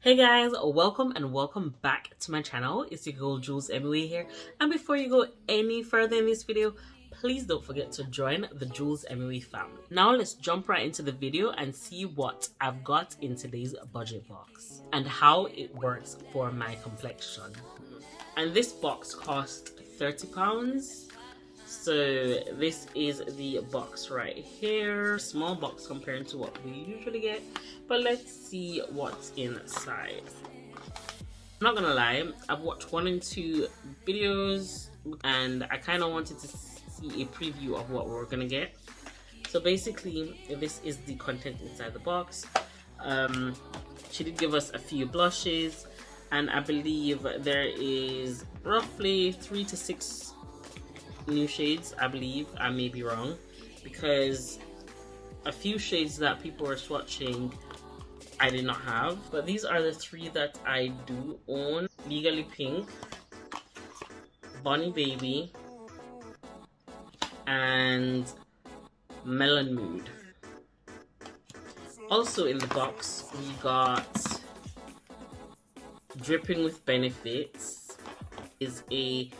Hey guys, welcome and welcome back to my channel. It's your girl Jules Emily here, and before you go any further in this video, please don't forget to join the Jules Emily family. Now let's jump right into the video and see what I've got in today's budget box and how it works for my complexion. And this box cost £30. So this is the box right here. Small box compared to what we usually get, but let's see what's inside. I'm not gonna lie, I've watched 1 and 2 videos and I kind of wanted to see a preview of what we're gonna get. So basically this is the content inside the box. She did give us a few blushes, and I believe there is roughly 3 to 6 new shades. I believe, I may be wrong, because a few shades that people were swatching I did not have, but these are the 3 that I do own: Legally Pink, Bonnie Baby, and Melon Mood. Also in the box we got Dripping with Benefits, is a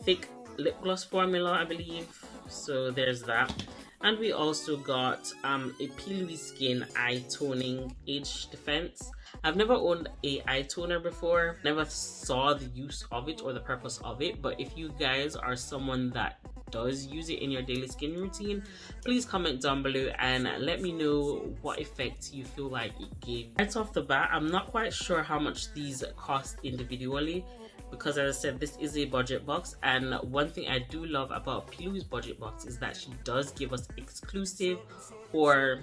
thick lip gloss formula, I believe. So there's that. And we also got a P.Louise Skin Eye Toning Age Defense. I've never owned a eye toner before, never saw the use of it or the purpose of it, but if you guys are someone that does use it in your daily skin routine, please comment down below and let me know what effect you feel like it gave. Right off the bat, I'm not quite sure how much these cost individually, because as I said, this is a budget box, and one thing I do love about P.Louise budget box is that she does give us exclusive, or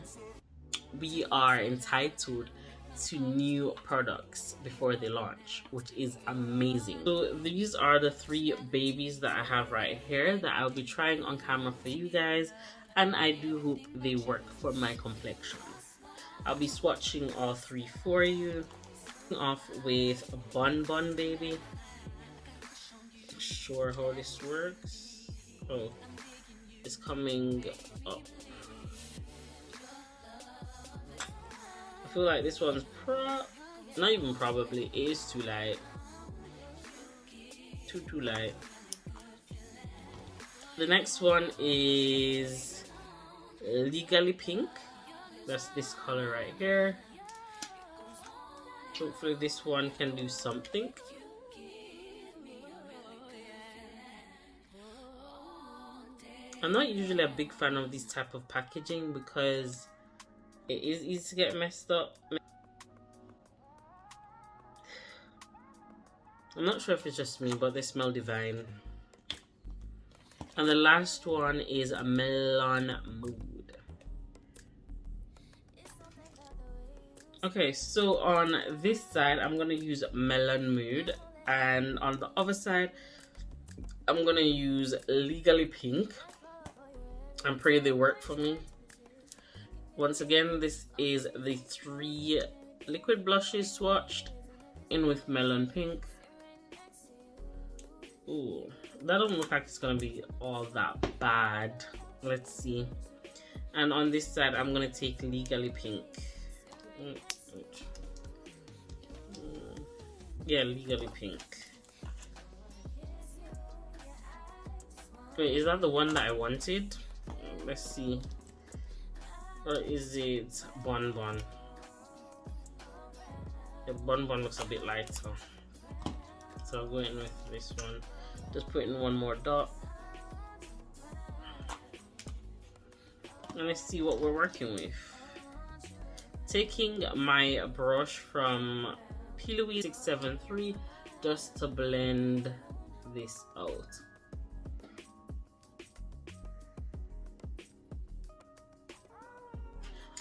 we are entitled to new products before they launch, which is amazing. So these are the 3 babies that I have right here that I'll be trying on camera for you guys, and I do hope they work for my complexion. I'll be swatching all 3 for you. Off with Bon Bon Baby. Not sure how this works. Oh, it's coming up. I feel like this one's not even probably, it is too light. Too light. The next one is Legally Pink. That's this color right here. Hopefully this one can do something. I'm not usually a big fan of this type of packaging because it is easy to get messed up. I'm not sure if it's just me, but they smell divine. And the last one is a Melon Mood. Okay, so on this side I'm gonna use Melon Mood, and on the other side I'm gonna use Legally Pink, and pray they work for me. Once again, this is the 3 liquid blushes swatched in with Melon Pink. Ooh, that don't look like it's gonna be all that bad. Let's see. And on this side I'm gonna take Legally Pink. Yeah, Legally Pink. Wait, is that the one that I wanted? Let's see. Or is it Bon Bon? The Bon Bon looks a bit lighter, so I'll go in with this one. Just put in one more dot, and let's see what we're working with. Taking my brush from P.Louise 673 just to blend this out.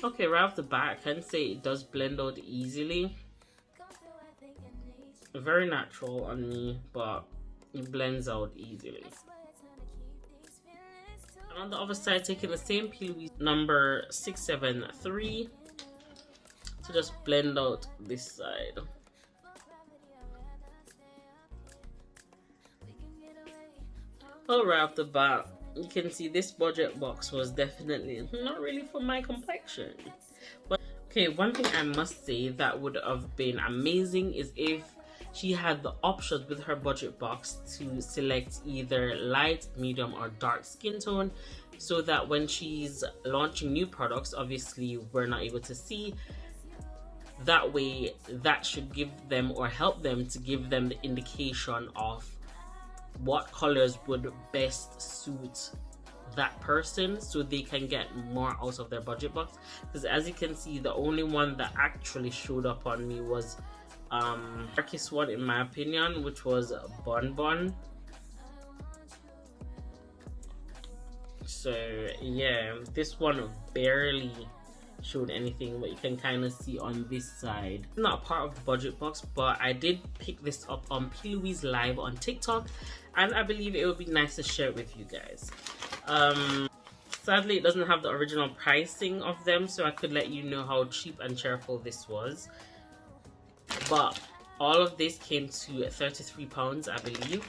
Okay, right off the bat, I can say it does blend out easily. Very natural on me, but it blends out easily. And on the other side, taking the same P.Louise number 673 to just blend out this side. Well, right off the bat, you can see this budget box was definitely not really for my complexion. But Okay, one thing I must say that would have been amazing is if she had the option with her budget box to select either light, medium, or dark skin tone, so that when she's launching new products, obviously we're not able to see. That way, that should give them or help them to give them the indication of what colors would best suit that person, so they can get more out of their budget box. Because as you can see, the only one that actually showed up on me was darkest one in my opinion, which was Bon Bon. So yeah, this one barely showed anything, but you can kind of see on this side. Not part of the budget box, but I did pick this up on P.Louise live on TikTok, and I believe it would be nice to share it with you guys. Sadly, it doesn't have the original pricing of them, so I could let you know how cheap and cheerful this was. But all of this came to £33, I believe.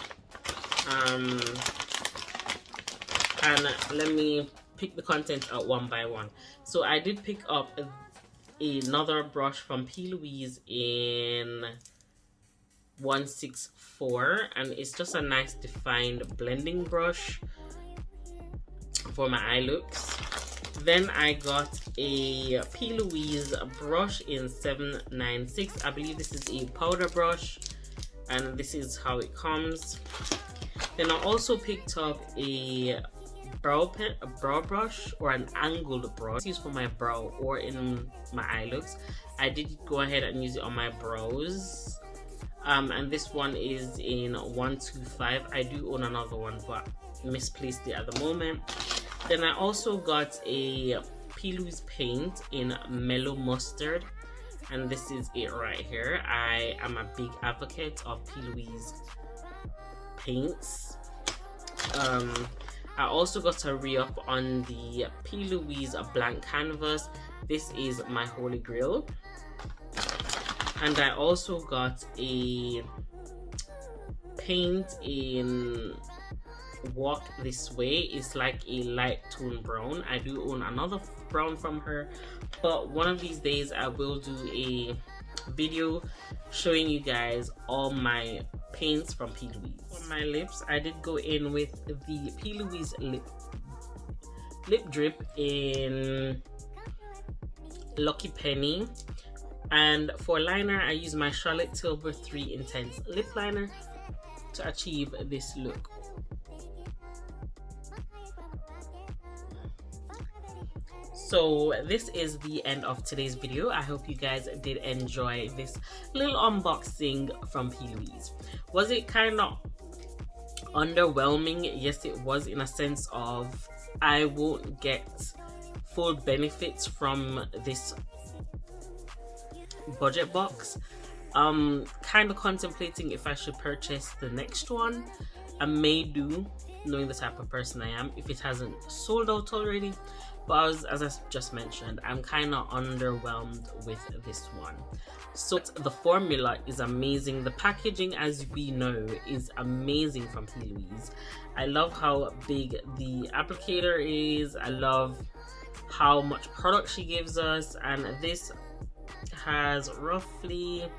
And let me pick the content out one by one. So I did pick up another brush from P.Louise in 164, and it's just a nice defined blending brush for my eye looks. Then I got a P.Louise brush in 796. I believe this is a powder brush, and this is how it comes. Then I also picked up a brow brush, or an angled brush used for my brow or in my eye looks. I did go ahead and use it on my brows, and this one is in 125. I do own another one, but misplaced it at the moment. Then I also got a P.Louise paint in Mellow Mustard, and this is it right here. I am a big advocate of P.Louise paints. I also got a re-up on the P.Louise blank canvas. This is my holy grail. And I also got a paint in Walk This Way. It's like a light tone brown. I do own another brown from her, but one of these days I will do a video showing you guys all my paints from P.Louise. For my lips, I did go in with the P.Louise lip drip in Lucky Penny, and for liner I use my Charlotte Tilbury 3 Intense lip liner to achieve this look. So this is the end of today's video. I hope you guys did enjoy this little unboxing from P.Louise. Was it kind of underwhelming? Yes, it was, in a sense of I won't get full benefits from this budget box. Kind of contemplating if I should purchase the next one. I may do, knowing the type of person I am, if it hasn't sold out already. But as I just mentioned, I'm kind of underwhelmed with this one. So the formula is amazing. The packaging, as we know, is amazing from P.Louise. I love how big the applicator is. I love how much product she gives us. And this has roughly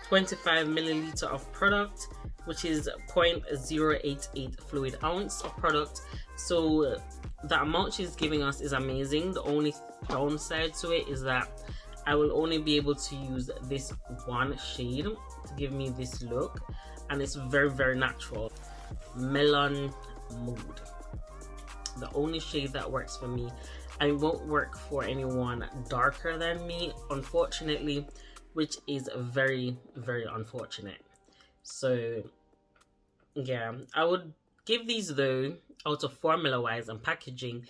25 milliliter of product, which is 0.088 fluid ounce of product. So the amount she's giving us is amazing. The only downside to it is that I will only be able to use this one shade to give me this look, and it's very, very natural. Melon Mood, the only shade that works for me, and it won't work for anyone darker than me, unfortunately, which is very, very unfortunate. So yeah, I would give these, though, out of formula wise and packaging,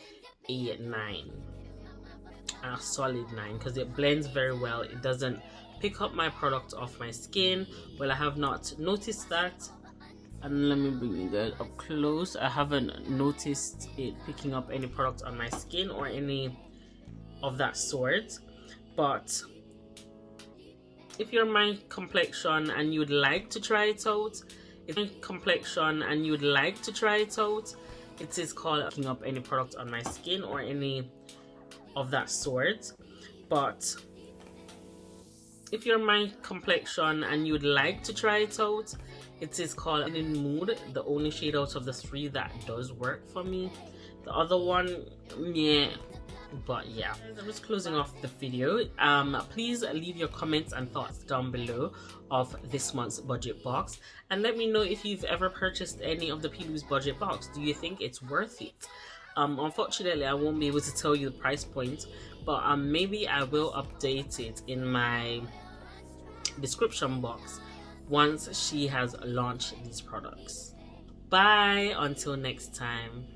a 9, a solid 9, because it blends very well. It doesn't pick up my product off my skin. Well, I have not noticed that, and let me bring you guys up close. I haven't noticed it picking up any product on my skin or any of that sort. But if you're my complexion and you'd like to try it out, It is called Picking Up Any Product on My Skin or any of that sort. But if you're my complexion and you'd like to try it out, it is called In Mood, the only shade out of the 3 that does work for me. The other one, yeah. But yeah, I'm just closing off the video. Please leave your comments and thoughts down below of this month's budget box, and let me know if you've ever purchased any of the P.Louise budget box. Do you think it's worth it? Unfortunately, I won't be able to tell you the price point, but maybe I will update it in my description box once she has launched these products. Bye until next time.